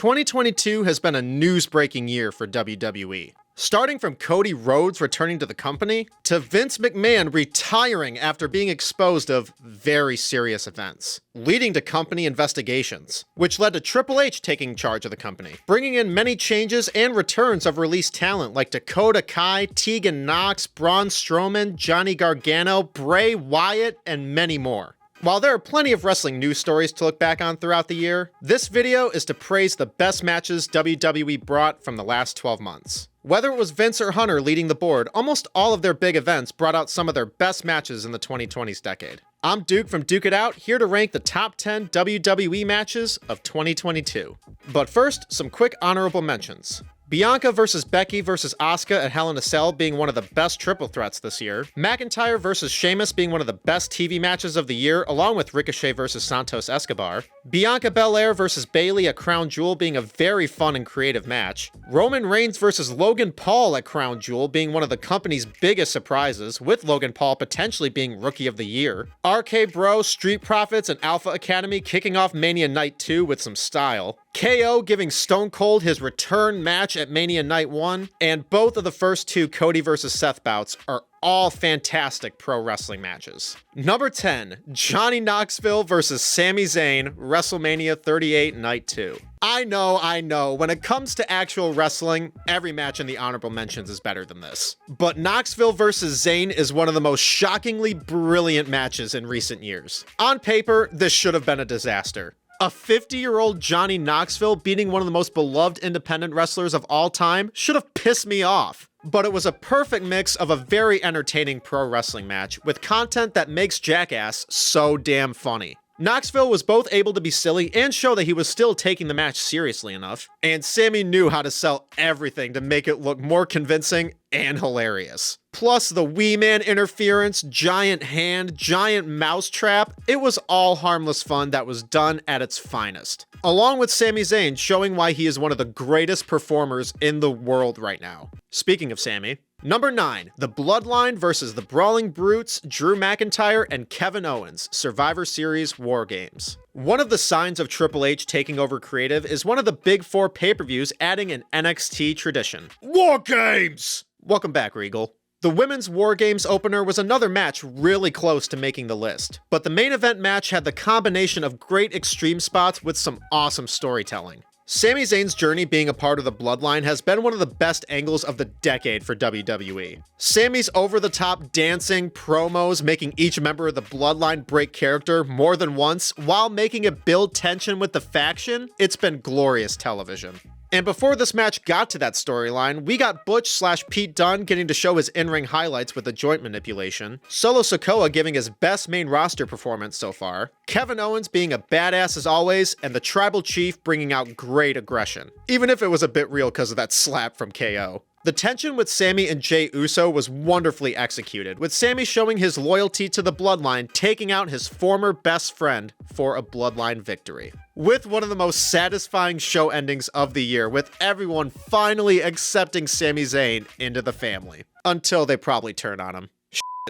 2022 has been a news-breaking year for WWE. Starting from Cody Rhodes returning to the company, to Vince McMahon retiring after being exposed of very serious events, leading to company investigations, which led to Triple H taking charge of the company, bringing in many changes and returns of released talent like Dakota Kai, Tegan Nox, Braun Strowman, Johnny Gargano, Bray Wyatt, and many more. While there are plenty of wrestling news stories to look back on throughout the year, this video is to praise the best matches WWE brought from the last 12 months. Whether it was Vince or Hunter leading the board, almost all of their big events brought out some of their best matches in the 2020s decade. I'm Duke from Duke It Out, here to rank the top 10 WWE matches of 2022. But first, some quick honorable mentions. Bianca versus Becky versus Asuka at Hell in a Cell being one of the best triple threats this year. McIntyre versus Sheamus being one of the best TV matches of the year, along with Ricochet versus Santos Escobar. Bianca Belair versus Bayley at Crown Jewel being a very fun and creative match. Roman Reigns versus Logan Paul at Crown Jewel being one of the company's biggest surprises, with Logan Paul potentially being Rookie of the Year. RK Bro, Street Profits, and Alpha Academy kicking off Mania Night 2 with some style. KO giving Stone Cold his return match at Mania Night 1, and both of the first two Cody vs. Seth bouts are all fantastic pro wrestling matches. Number 10, Johnny Knoxville vs. Sami Zayn, WrestleMania 38 Night 2. I know, when it comes to actual wrestling, every match in the honorable mentions is better than this. But Knoxville vs. Zayn is one of the most shockingly brilliant matches in recent years. On paper, this should have been a disaster. A 50-year-old Johnny Knoxville beating one of the most beloved independent wrestlers of all time should have pissed me off. But it was a perfect mix of a very entertaining pro wrestling match with content that makes Jackass so damn funny. Knoxville was both able to be silly and show that he was still taking the match seriously enough, and Sami knew how to sell everything to make it look more convincing and hilarious. Plus the Wee Man interference, giant hand, giant mousetrap, it was all harmless fun that was done at its finest. Along with Sami Zayn showing why he is one of the greatest performers in the world right now. Speaking of Sami, Number 9, the Bloodline versus the Brawling Brutes, Drew McIntyre and Kevin Owens, Survivor Series War Games. One of the signs of Triple H taking over creative is one of the big 4 pay-per-views adding an NXT tradition. War Games! Welcome back, Regal. The Women's War Games opener was another match really close to making the list, but the main event match had the combination of great extreme spots with some awesome storytelling. Sami Zayn's journey being a part of the Bloodline has been one of the best angles of the decade for WWE. Sami's over-the-top dancing, promos, making each member of the Bloodline break character more than once, while making it build tension with the faction, it's been glorious television. And before this match got to that storyline, we got Butch/Pete Dunne getting to show his in-ring highlights with the joint manipulation, Solo Sikoa giving his best main roster performance so far, Kevin Owens being a badass as always, and the Tribal Chief bringing out great aggression, even if it was a bit real because of that slap from KO. The tension with Sami and Jey Uso was wonderfully executed, with Sami showing his loyalty to the Bloodline, taking out his former best friend for a Bloodline victory. With one of the most satisfying show endings of the year, with everyone finally accepting Sami Zayn into the family. Until they probably turn on him.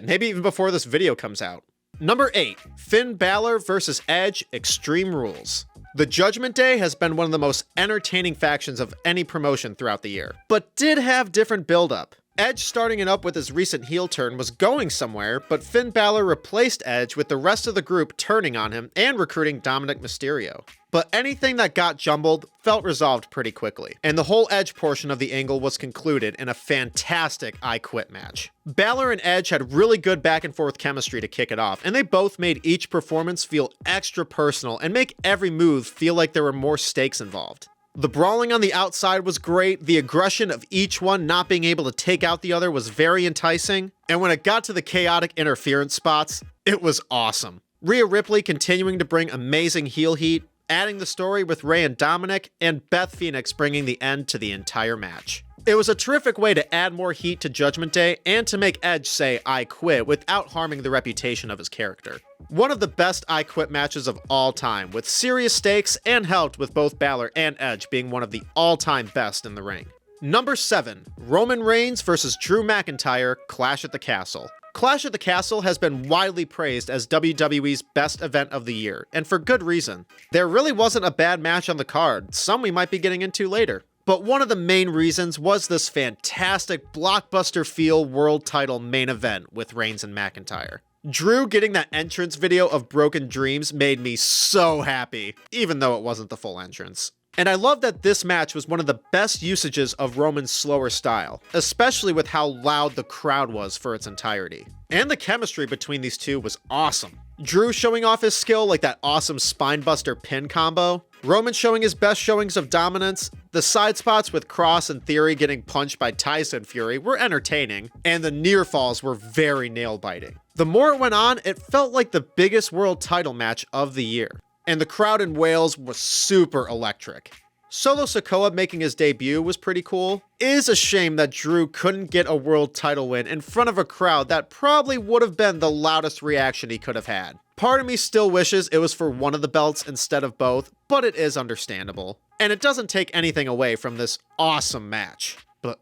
Maybe even before this video comes out. Number 8, Finn Balor vs. Edge Extreme Rules. The Judgment Day has been one of the most entertaining factions of any promotion throughout the year, but did have different build-up. Edge starting it up with his recent heel turn was going somewhere, but Finn Balor replaced Edge with the rest of the group turning on him and recruiting Dominic Mysterio. But anything that got jumbled felt resolved pretty quickly, and the whole Edge portion of the angle was concluded in a fantastic I Quit match. Balor and Edge had really good back and forth chemistry to kick it off, and they both made each performance feel extra personal and make every move feel like there were more stakes involved. The brawling on the outside was great, the aggression of each one not being able to take out the other was very enticing, and when it got to the chaotic interference spots, it was awesome. Rhea Ripley continuing to bring amazing heel heat, adding the story with Rey and Dominic, and Beth Phoenix bringing the end to the entire match. It was a terrific way to add more heat to Judgment Day and to make Edge say "I quit" without harming the reputation of his character. One of the best I Quit matches of all time, with serious stakes and helped with both Balor and Edge being one of the all-time best in the ring. Number 7, Roman Reigns vs. Drew McIntyre, Clash at the Castle. Clash at the Castle has been widely praised as WWE's best event of the year, and for good reason. There really wasn't a bad match on the card, some we might be getting into later. But one of the main reasons was this fantastic blockbuster feel world title main event with Reigns and McIntyre. Drew getting that entrance video of Broken Dreams made me so happy, even though it wasn't the full entrance. And I love that this match was one of the best usages of Roman's slower style, especially with how loud the crowd was for its entirety. And the chemistry between these two was awesome. Drew showing off his skill like that awesome spinebuster pin combo, Roman showing his best showings of dominance, the side spots with Cross and Theory getting punched by Tyson Fury were entertaining, and the near falls were very nail-biting. The more it went on, it felt like the biggest world title match of the year. And the crowd in Wales was super electric. Solo Sikoa making his debut was pretty cool. It is a shame that Drew couldn't get a world title win in front of a crowd that probably would have been the loudest reaction he could have had. Part of me still wishes it was for one of the belts instead of both, but it is understandable. And it doesn't take anything away from this awesome match. But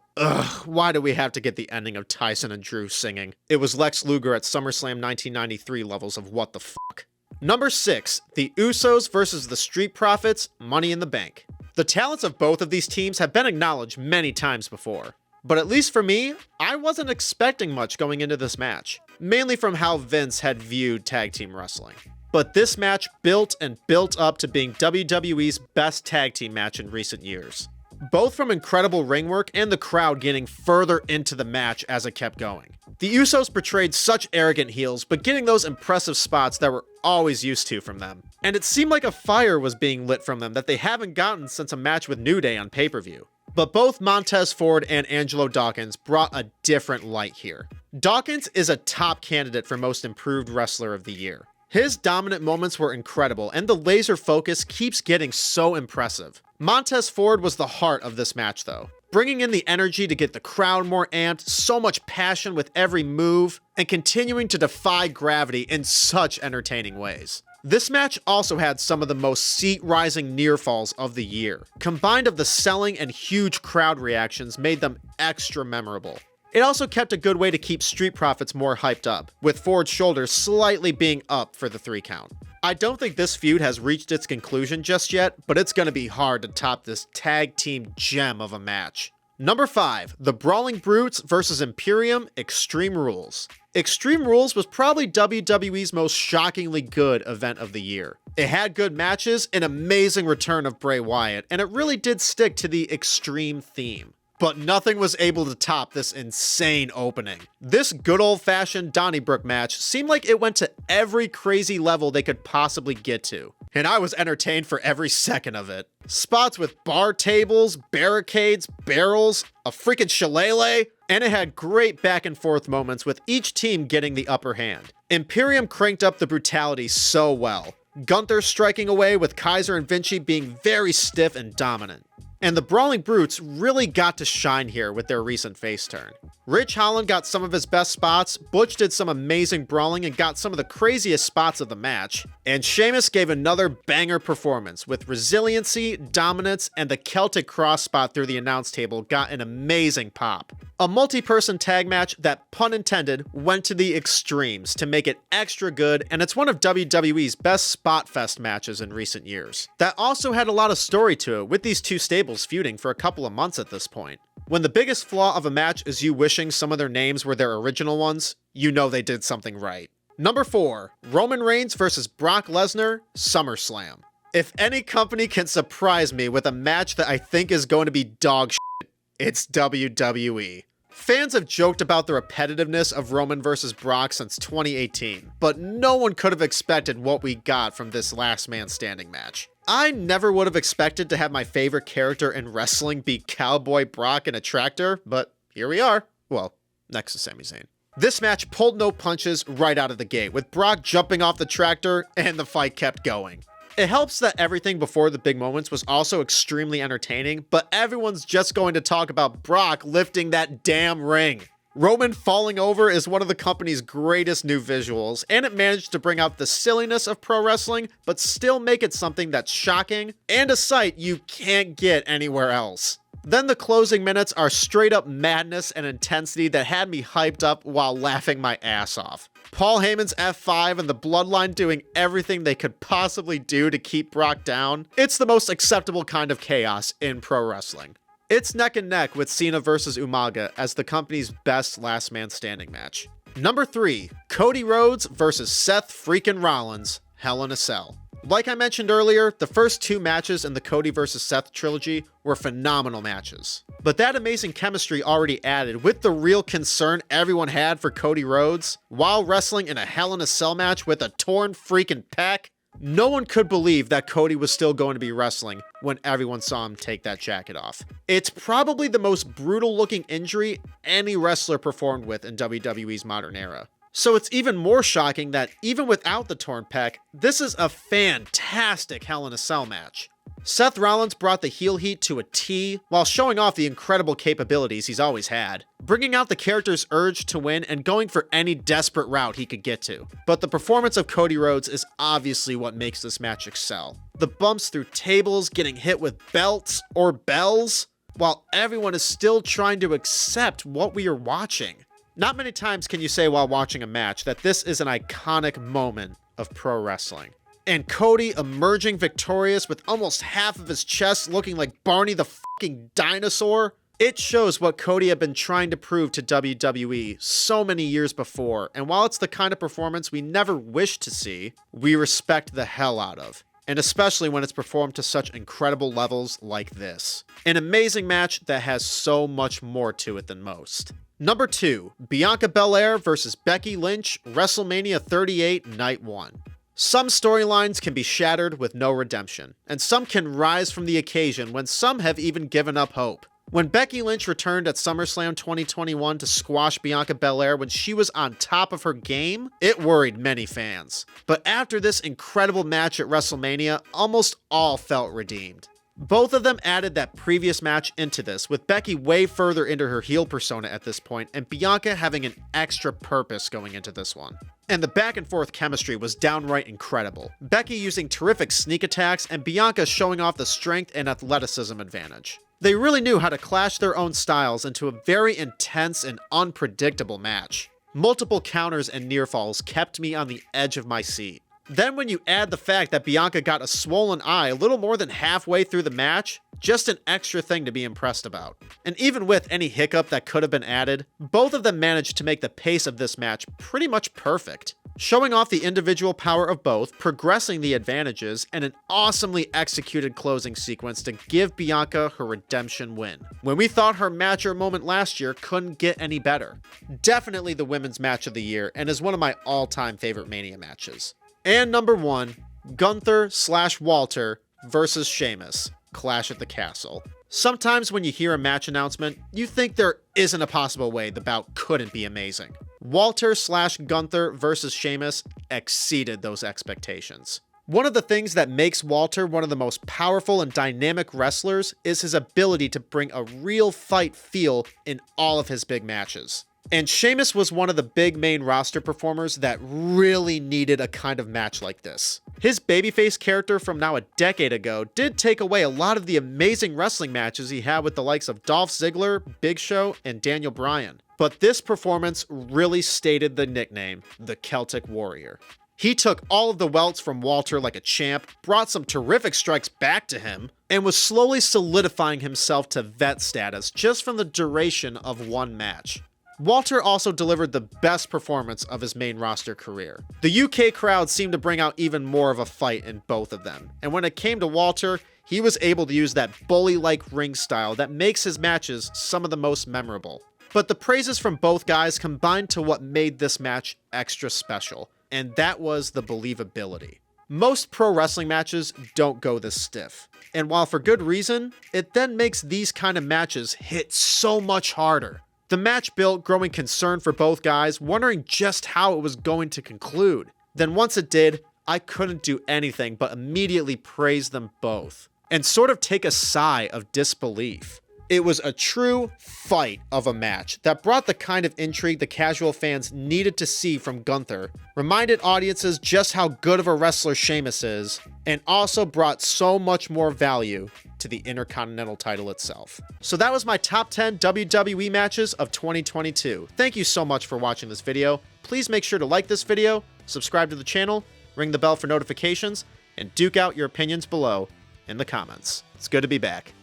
why do we have to get the ending of Tyson and Drew singing? It was Lex Luger at SummerSlam 1993 levels of what the fuck. Number 6, the Usos versus the Street Profits, Money in the Bank. The talents of both of these teams have been acknowledged many times before. But at least for me, I wasn't expecting much going into this match, mainly from how Vince had viewed tag team wrestling. But this match built and built up to being WWE's best tag team match in recent years. Both from incredible ring work and the crowd getting further into the match as it kept going. The Usos portrayed such arrogant heels, but getting those impressive spots that we're always used to from them. And it seemed like a fire was being lit from them that they haven't gotten since a match with New Day on pay-per-view. But both Montez Ford and Angelo Dawkins brought a different light here. Dawkins is a top candidate for Most Improved Wrestler of the Year. His dominant moments were incredible, and the laser focus keeps getting so impressive. Montez Ford was the heart of this match though, bringing in the energy to get the crowd more amped, so much passion with every move, and continuing to defy gravity in such entertaining ways. This match also had some of the most seat-rising near falls of the year. Combined of the selling and huge crowd reactions made them extra memorable. It also kept a good way to keep Street Profits more hyped up, with Ford's shoulders slightly being up for the 3 count. I don't think this feud has reached its conclusion just yet, but it's gonna be hard to top this tag team gem of a match. Number 5, the Brawling Brutes versus Imperium Extreme Rules. Extreme Rules was probably WWE's most shockingly good event of the year. It had good matches, an amazing return of Bray Wyatt, and it really did stick to the extreme theme. But nothing was able to top this insane opening. This good old-fashioned Donnybrook match seemed like it went to every crazy level they could possibly get to. And I was entertained for every second of it. Spots with bar tables, barricades, barrels, a freaking shillelagh, and it had great back and forth moments with each team getting the upper hand. Imperium cranked up the brutality so well. Gunther striking away with Kaiser and Vinci being very stiff and dominant. And the Brawling Brutes really got to shine here with their recent face turn. Rich Holland got some of his best spots, Butch did some amazing brawling and got some of the craziest spots of the match, and Sheamus gave another banger performance with resiliency, dominance, and the Celtic cross spot through the announce table got an amazing pop. A multi-person tag match that, pun intended, went to the extremes to make it extra good, and it's one of WWE's best spot fest matches in recent years. That also had a lot of story to it, with these two stables feuding for a couple of months at this point. When the biggest flaw of a match is you wishing some of their names were their original ones, you know they did something right. Number 4, Roman Reigns versus Brock Lesnar, SummerSlam. If any company can surprise me with a match that I think is going to be dog shit, it's WWE. Fans have joked about the repetitiveness of Roman versus Brock since 2018, but no one could have expected what we got from this last man standing match. I never would have expected to have my favorite character in wrestling be Cowboy Brock in a tractor, but here we are. Well, next to Sami Zayn. This match pulled no punches right out of the gate, with Brock jumping off the tractor and the fight kept going. It helps that everything before the big moments was also extremely entertaining, but everyone's just going to talk about Brock lifting that damn ring. Roman falling over is one of the company's greatest new visuals, and it managed to bring out the silliness of pro wrestling, but still make it something that's shocking and a sight you can't get anywhere else. Then the closing minutes are straight up madness and intensity that had me hyped up while laughing my ass off. Paul Heyman's F5 and the Bloodline doing everything they could possibly do to keep Brock down. It's the most acceptable kind of chaos in pro wrestling. It's neck and neck with Cena versus Umaga as the company's best last man standing match. Number 3, Cody Rhodes versus Seth freaking Rollins, Hell in a Cell. Like I mentioned earlier, the first 2 matches in the Cody vs. Seth trilogy were phenomenal matches. But that amazing chemistry already added with the real concern everyone had for Cody Rhodes, while wrestling in a Hell in a Cell match with a torn freaking pec, no one could believe that Cody was still going to be wrestling when everyone saw him take that jacket off. It's probably the most brutal looking injury any wrestler performed with in WWE's modern era. So it's even more shocking that even without the torn pec, this is a fantastic Hell in a Cell match. Seth Rollins brought the heel heat to a T while showing off the incredible capabilities he's always had, bringing out the character's urge to win and going for any desperate route he could get to. But the performance of Cody Rhodes is obviously what makes this match excel. The bumps through tables, getting hit with belts or bells, while everyone is still trying to accept what we are watching. Not many times can you say while watching a match that this is an iconic moment of pro wrestling. And Cody emerging victorious with almost half of his chest looking like Barney the fucking dinosaur. It shows what Cody had been trying to prove to WWE so many years before, and while it's the kind of performance we never wished to see, we respect the hell out of. And especially when it's performed to such incredible levels like this. An amazing match that has so much more to it than most. Number 2, Bianca Belair versus Becky Lynch, WrestleMania 38, Night 1. Some storylines can be shattered with no redemption, and some can rise from the occasion when some have even given up hope. When Becky Lynch returned at SummerSlam 2021 to squash Bianca Belair when she was on top of her game, it worried many fans. But after this incredible match at WrestleMania, almost all felt redeemed. Both of them added that previous match into this, with Becky way further into her heel persona at this point, and Bianca having an extra purpose going into this one. And the back and forth chemistry was downright incredible. Becky using terrific sneak attacks, and Bianca showing off the strength and athleticism advantage. They really knew how to clash their own styles into a very intense and unpredictable match. Multiple counters and near falls kept me on the edge of my seat. Then when you add the fact that Bianca got a swollen eye a little more than halfway through the match, just an extra thing to be impressed about. And even with any hiccup that could have been added, both of them managed to make the pace of this match pretty much perfect. Showing off the individual power of both, progressing the advantages, and an awesomely executed closing sequence to give Bianca her redemption win. When we thought her match or moment last year couldn't get any better. Definitely the women's match of the year, and is one of my all-time favorite Mania matches. And number 1, Gunther/Walter versus Sheamus, Clash at the Castle. Sometimes when you hear a match announcement, you think there isn't a possible way the bout couldn't be amazing. Walter/Gunther versus Sheamus exceeded those expectations. One of the things that makes Walter one of the most powerful and dynamic wrestlers is his ability to bring a real fight feel in all of his big matches. And Sheamus was one of the big main roster performers that really needed a kind of match like this. His babyface character from now a decade ago did take away a lot of the amazing wrestling matches he had with the likes of Dolph Ziggler, Big Show, and Daniel Bryan. But this performance really stated the nickname, the Celtic Warrior. He took all of the welts from Walter like a champ, brought some terrific strikes back to him, and was slowly solidifying himself to vet status just from the duration of one match. Walter also delivered the best performance of his main roster career. The UK crowd seemed to bring out even more of a fight in both of them, and when it came to Walter, he was able to use that bully-like ring style that makes his matches some of the most memorable. But the praises from both guys combined to what made this match extra special, and that was the believability. Most pro wrestling matches don't go this stiff, and while for good reason, it then makes these kind of matches hit so much harder. The match built growing concern for both guys, wondering just how it was going to conclude. Then once it did, I couldn't do anything but immediately praise them both, and sort of take a sigh of disbelief. It was a true fight of a match that brought the kind of intrigue the casual fans needed to see from Gunther, reminded audiences just how good of a wrestler Sheamus is, and also brought so much more value to the Intercontinental title itself. So that was my top 10 WWE matches of 2022. Thank you so much for watching this video. Please make sure to like this video, subscribe to the channel, ring the bell for notifications, and duke out your opinions below in the comments. It's good to be back.